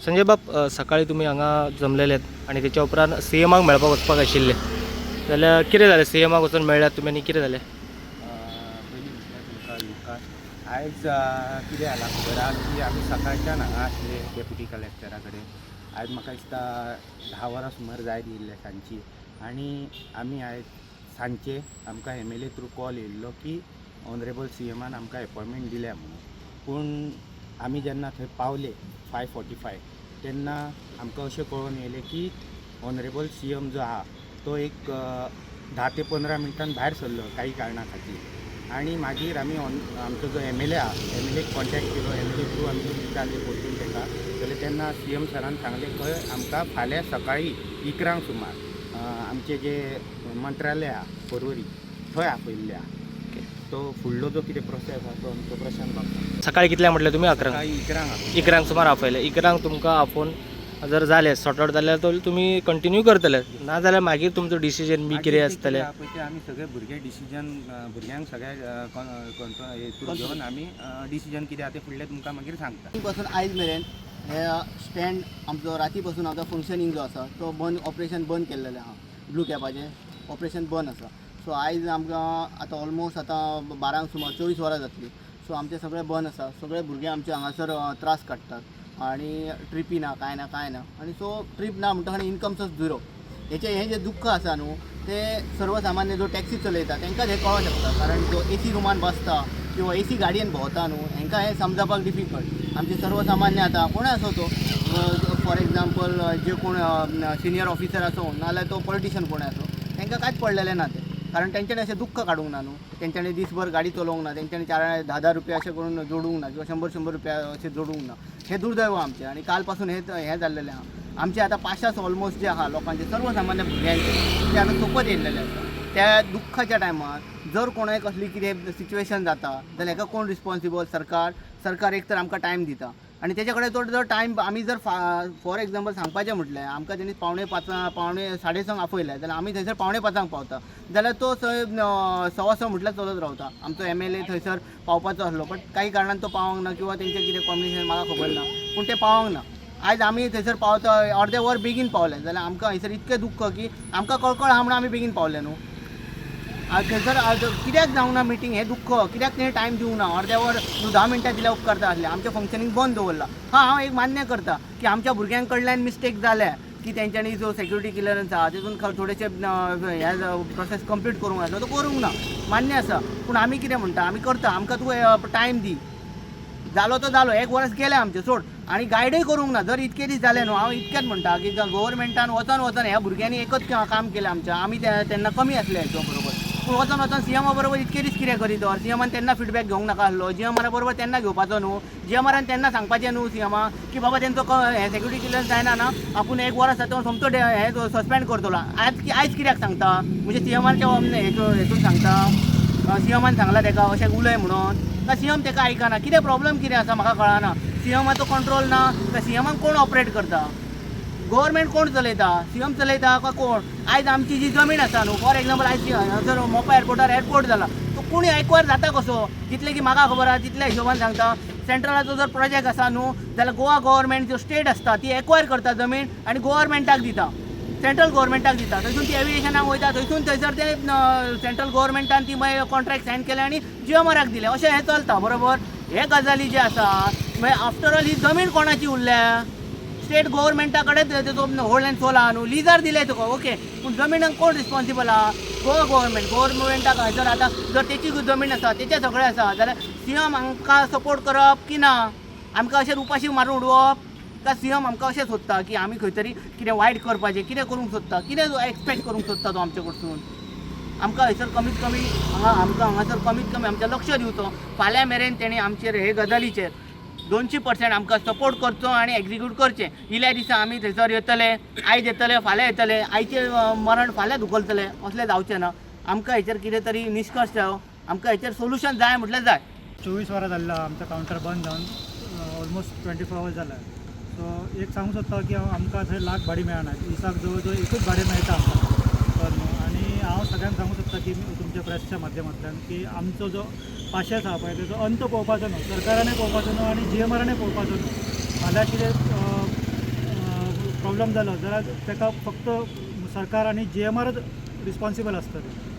संजय बाब, सकाळी तुमी हांगा जमलेले आणि त्याच्या उपरांत सीएमाक मेळपाक वचपाक आशिल्ले, जाल्यार कितें जालें? सीएमाक वचून मेळ्ळ्यात तुमी आनी कितें जालें? पयलीं तुमकां युवकास आयज कितें जाला खबर आहा की आमी सकाळच्यान हांगा आसले डेप्युटी कलेक्टरा कडेन. आयज म्हाका दिसता 10 वरां सुमार जाय दिल्ले सांजची, आनी आमी आयज सांजचे आमकां MLA थ्रू कॉल येयल्लो की ऑनरेबल CMान आमकां एपॉयंटमेंट दिल्या म्हणून. पूण आमी जेन्ना थंय पावले 5:45 तेन्ना आमकां अशें कळून येयलें की ऑनरेबल CM जो आहा तो एक 10 ते 15 मिनटान भायर सरलो काही कारणा खातीर. आनी मागीर आमी आमचो जो MLA आहा MLAक कॉन्टॅक्ट केलो. MLA थ्रू आमी विचारले परतून ताका, जाल्यार तेन्ना CM सरान सांगलें खंय आमकां फाल्यां सकाळीं 11 सुमार आमचें जें मंत्रालय आहा पर्वरी थंय आपयल्लें आहा. तो फुडलो जो कितें प्रोसेस आहा तो आमचो प्रशांत बाब सकाळी कितल्या म्हटलें तुमी? 11 सकाळीं 11 11 सुमार आपयले. 11 तुमकां आपोवन जर जालें सॉर्ट आउट जाल्यार तो तुमी कंटिन्यू करतले, ना जाल्यार मागीर तुमचो डिसिजन बी कितें आसतलें? पळय आमी सगळे भुरगे डिसिजन भुरग्यांक सगळ्या हेतून घेवन आमी डिसिजन कितें आहा तें फुडलें तुमकां मागीर सांगता. पासून आयज मेरेन हे स्टँड आमचो राती पासून आमचो फंक्शनींग जो आसा तो बंद, ऑपरेशन बंद केल्लेलें आहा. ब्लू कॅपाचें ऑपरेशन बंद आसा. सो आयज आमकां आतां ऑलमोस्ट आतां 12 सुमार 24 वरां जातलीं. सो आमचें सगळें बंद आसा. सगळे भुरगे आमचे हांगासर त्रास काडटात आनी ट्रिपी ना, कांय ना. आनी सो ट्रीप ना म्हणटकच इनकम सोर्स झिरो. हें जें दुख्ख आसा न्हू तें सर्वसामान्य जो टॅक्सी चलयता तांकांच हें कळोंक शकता. कारण जो AC रुमान बसता किंवा AC गाडयेन भोंवता न्हू हांकां हें समजपाक डिफिकल्ट. आमचे सर्वसामान्य आतां कोणूय आसो तो, फॉर एग्जाम्पल जे कोण सिनियर ऑफिसर आसूं नाजाल्यार तो पॉलिटिशियन कोणूय आसूं, तांकां कांयच पडलेलें ना तें. कारण तेंच्यांनी अशें दुख्ख काडूंक ना न्हू. तेंच्यांनी दिसभर गाडी चलोवंक ना, तेंच्यांनी 10 रुपया अशें करून जोडूंक ना किंवा 100 रुपया अशें जोडूंक ना. हें दुर्दैव आमचें. आनी काल पासून हें जाल्लेलें आहा. आमचे आतां 500 ऑलमोस्ट जे आहा लोकांचे सर्वसामान्य भुरग्यांचे ते आतां सोंपत येयल्लेले आसा. त्या दुख्खाच्या टायमार जर कोणाय कसली कितें सिच्युएशन जाता जाल्यार हेका कोण रिस्पॉन्सिबल? सरकार एक तर आमकां टायम दिता आनी तेच्या कडेन तो जर टायम आमी जर फॉर एग्जाम्पल सांगपाचें म्हटलें आमकां तेणी 4:45 आपयलें जाल्यार आमी थंयसर 4:45 पावता, जाल्यार तो थंय 6:15 म्हटल्यार चलत रावता. आमचो MLA थंयसर पावपाचो आसलो, बट काही कारणान तो पावोंक ना किंवा तेंचें कितें कॉम्युनिकेशन म्हाका खबर ना, पूण ते पावोंक ना. आयज आमी थंयसर पावता अर्दें वर बेगीन पावले जाल्यार आमकां हयसर इतकें दुख्ख की आमकां कळकळ आहा म्हणून आमी बेगीन पावले न्हू. थंयसर कित्याक जावंक ना मिटींग हें दुख्ख? कित्याक तेणें टायम दिवंक ना? अर्दें वर 10 मिनटां दिल्यार उपकारता आसलें. आमचें फंक्शनींग बंद दवरलां. हांव एक मान्य करता की आमच्या भुरग्यां कडल्यान मिस्टेक जाल्या की तेंच्यांनी जो सेक्युरिटी क्लियरन्स आहा तितून थोडेशे हे प्रोसेस कंप्लीट करूंक जाय तो करूंक ना, मान्य आसा. पूण आमी कितें म्हणटा, आमी करता, आमकां तूं टायम दी. जालो तो जालो, 1 वर्स गेलें आमचें सोड. आनी गायडूय करूंक ना. जर इतके दीस जाले न्हू, हांव इतकेंच म्हणटा की गव्हर्मेंटान वचन ह्या भुरग्यांनी एकच काम केलें आमचें. आमी तेन्ना कमी आसले हेचो बरोबर. पूण वचन CMा बरोबर इतके दीस कितें करीत? CMान तेन्ना फीडबॅक घेवंक नाका आसलो. GMआरा बरोबर तेन्ना घेवपाचो न्हू. GMआरान तेन्ना सांगपाचें न्हू CMा की बाबा तेंचो हें सेक्युरिटी क्लियरन्स जायना ना, आपूण 1 वरां जाता सोमतो हें सस्पेंड करतलो. आयज कित्याक सांगता? म्हणजे CMाच्या हेतून सांगता, CMान सांगला तेका अशें उलय म्हणून, काय CM तेका आयकना? कितें प्रॉब्लम कितें आसा म्हाका कळना. CMाचो कंट्रोल ना काय CMान कोण ऑपरेट करता? गव्हर्मेंट कोण चलयता? CM चलयता काय कोण? आयज आमची जी जमीन आसा न्हू, फॉर एग्जाम्पल आयज जर मोपा एअरपोर्टार एअरपोर्ट जाला तो कोणी एक्वायर जाता कसो? जितलें की म्हाका खबर आहा तितल्या हिशोबान सांगता. सेंट्रलाचो जर प्रोजेक्ट आसा न्हू जाल्यार गोवा गव्हर्मेंट जो स्टेट आसता ती एक्वायर करता जमीन आनी गव्हर्मेंटाक दिता, सेंट्रल गव्हर्मेंटाक दिता. थंयसून ती एविएशनाक वयता, थंयसर ते सेंट्रल गव्हर्मेंटान ती मागीर कॉन्ट्रॅक्ट सायन केलें आनी GMआराक दिलें. अशें हें चलता बरोबर. हे गजाली जे आसा मागीर आफ्टर ऑल ही जमीन कोणाची उरल्या? स्टेट गव्हर्मेंटा कडेन तेजो होल्ड एंड सोल आहा न्हू. लिजार दिलें तुका ओके, पूण जमिनाक कोण रिस्पॉन्सिबल आहा? गोवा गव्हर्मेंटाक हयसर आतां जर तेची जमीन आसा तेचें सगळें आसा जाल्यार CM आमकां सपोर्ट करप की ना? आमकां अशें उपाशी मारून उडोवप काय CM आमकां अशें सोदता की आमी खंय तरी कितें वायट करपाचें, कितें करूंक सोदता, कितें एक्सपेक्ट करूंक सोदता तो आमचे कडसून? आमकां हयसर कमीत कमी आमकां हांगासर कमीत कमी आमचें लक्ष दिवचो. फाल्यां मेरेन तेणी आमचेर हे गजालीचेर 200% आमकां सपोर्ट करचो आनी एग्जिक्यूट करचें. इल्या दिसा आमी थंयसर येतले, आयज येतले, फाल्यां येतले, आयचें मरण फाल्यां धुकलतले, असलें जावचें ना. आमकां हेचेर कितें तरी निश्कर्श जायो, आमकां हेचेर सोल्युशन जाय म्हटल्यार जाय. 24 वरां जाल्ला आमचा कावंटर बंद जावन ऑलमोस्ट 24 आवर्स जाला. सो एक सांगू सोदता की आमकां थंय लाख भाडी मेळना. दिसाक जवळ जवळ एकूच भाडें मेळटा आमकां. आनी हांव सगळ्यांक सांगू सोदता की तुमच्या प्रेसच्या माध्यमांतल्यान की आमचो जो पाशेंस आहा पळय तेजो अंत पळोवपाचो न्हू, सरकारानूय पळोवपाचो न्हू आनी GMआरानूय पळोवपाचो न्हू. फाल्यां कितें प्रॉब्लेम जालो जाल्यार ताका फक्त सरकार आनी GMRच रिस्पॉन्सिबल आसतली.